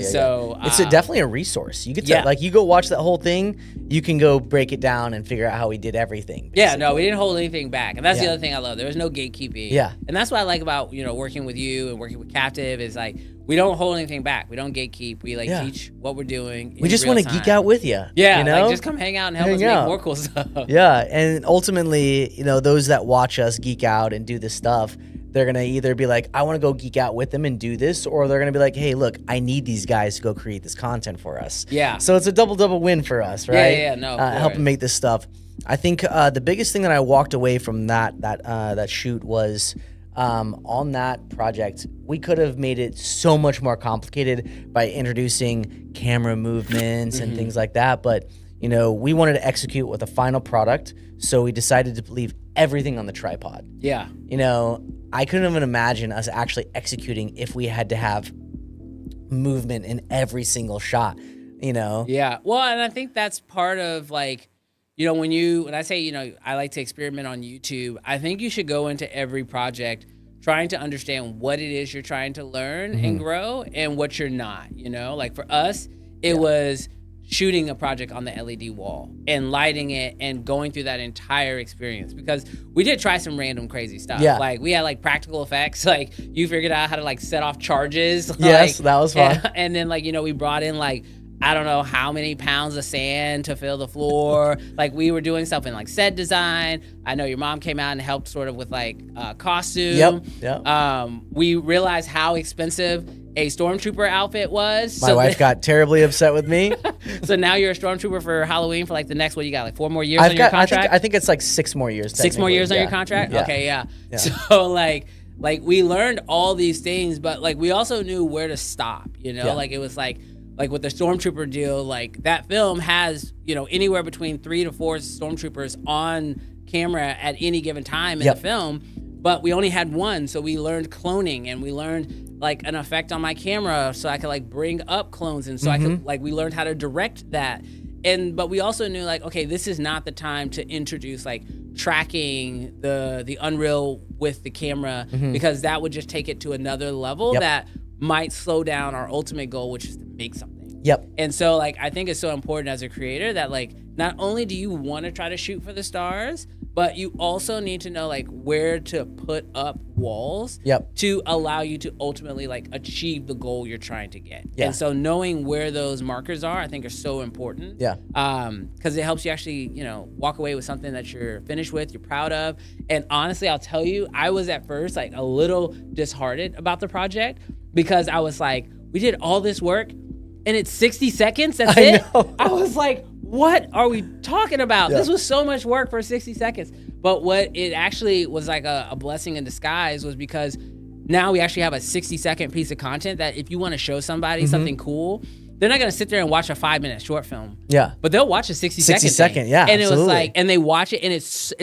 So it's definitely a resource. You get to you go watch that whole thing. You can go break it down and figure out how we did everything. Basically. Yeah, no, we didn't hold anything back, and that's the other thing I love. There was no gatekeeping. Yeah, and that's what I like about working with you and working with Captiv is, like, we don't hold anything back. We don't gatekeep. We teach what we're doing. We just want to geek out with you. Yeah, like, just come hang out and help us make more cool stuff. Yeah, and ultimately, those that watch us geek out and do this stuff, they're going to either be like, I want to go geek out with them and do this, or they're going to be like, hey, look, I need these guys to go create this content for us. Yeah. So it's a double win for us, right? Yeah, no. Helping make this stuff. I think the biggest thing that I walked away from that shoot was on that project, we could have made it so much more complicated by introducing camera movements and things like that. But, we wanted to execute with a final product, so we decided to leave everything on the tripod. Yeah. I couldn't even imagine us actually executing if we had to have movement in every single shot, Yeah. Well, and I think that's part of, like, when I say, I like to experiment on YouTube, I think you should go into every project trying to understand what it is you're trying to learn and grow and what you're not, Like, for us, it was shooting a project on the LED wall and lighting it and going through that entire experience, because we did try some random crazy stuff. Yeah. Like, we had, like, practical effects. Like, you figured out how to, like, set off charges. Yes, that was fun. And then, like, we brought in, like, I don't know how many pounds of sand to fill the floor. Like, we were doing stuff in, like, set design. I know your mom came out and helped sort of with, like, costume. Yep. We realized how expensive a stormtrooper outfit was. My wife got terribly upset with me. So now you're a stormtrooper for Halloween for, like, the next, what you got, like 4 more years on your contract? I think it's like 6 more years. 6 more years on your contract? Yeah. Okay, yeah. So, like we learned all these things, but, like, we also knew where to stop, Like, it was like with the stormtrooper deal, like, that film has, anywhere between 3 to 4 stormtroopers on camera at any given time in the film, but we only had one, so we learned cloning, and we learned, like, an effect on my camera so I could, like, bring up clones, and so I could, like, we learned how to direct that. But we also knew, like, okay, this is not the time to introduce, like, tracking the Unreal with the camera, because that would just take it to another level that might slow down our ultimate goal, which is to make something. Yep. And so like I think it's so important as a creator that like not only do you want to try to shoot for the stars, but you also need to know like where to put up walls to allow you to ultimately like achieve the goal you're trying to get. And so knowing where those markers are, I think are so important. Because it helps you actually, you know, walk away with something that you're finished with, you're proud of. And honestly, I'll tell you, I was at first like a little disheartened about the project because I was like, we did all this work and it's 60 seconds, that's it? I was like, what are we talking about? This was so much work for 60 seconds. But what it actually was like a blessing in disguise was because now we actually have a 60-second piece of content that if you want to show somebody something cool, they're not going to sit there and watch a 5-minute short film. But they'll watch a 60-second thing. And it was like, and they watch it and it's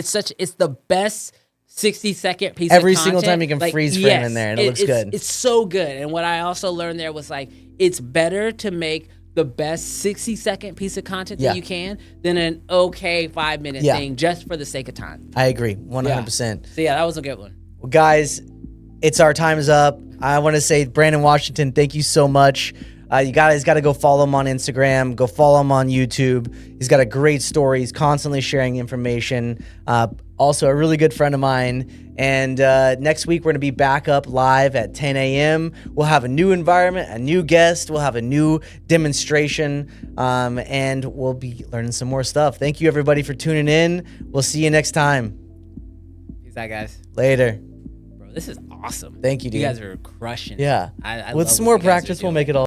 the best 60-second piece of content. Every single time you can like, freeze frame in there and it looks good. It's so good. And what I also learned there was like, it's better to make the best 60-second piece of content that you can than an okay 5-minute thing just for the sake of time. I agree, 100%. So yeah, that was a good one. Well, guys, it's our time is up. I want to say, Brandon Washington, thank you so much. You guys got to go follow him on Instagram. Go follow him on YouTube. He's got a great story. He's constantly sharing information. Also, a really good friend of mine. And next week, we're going to be back up live at 10 a.m. We'll have a new environment, a new guest. We'll have a new demonstration. And we'll be learning some more stuff. Thank you, everybody, for tuning in. We'll see you next time. Peace out, guys. Later. Bro, this is awesome. Thank you, dude. You guys are crushing it. Yeah. I With love some what more you guys are practice, we'll doing. make it all.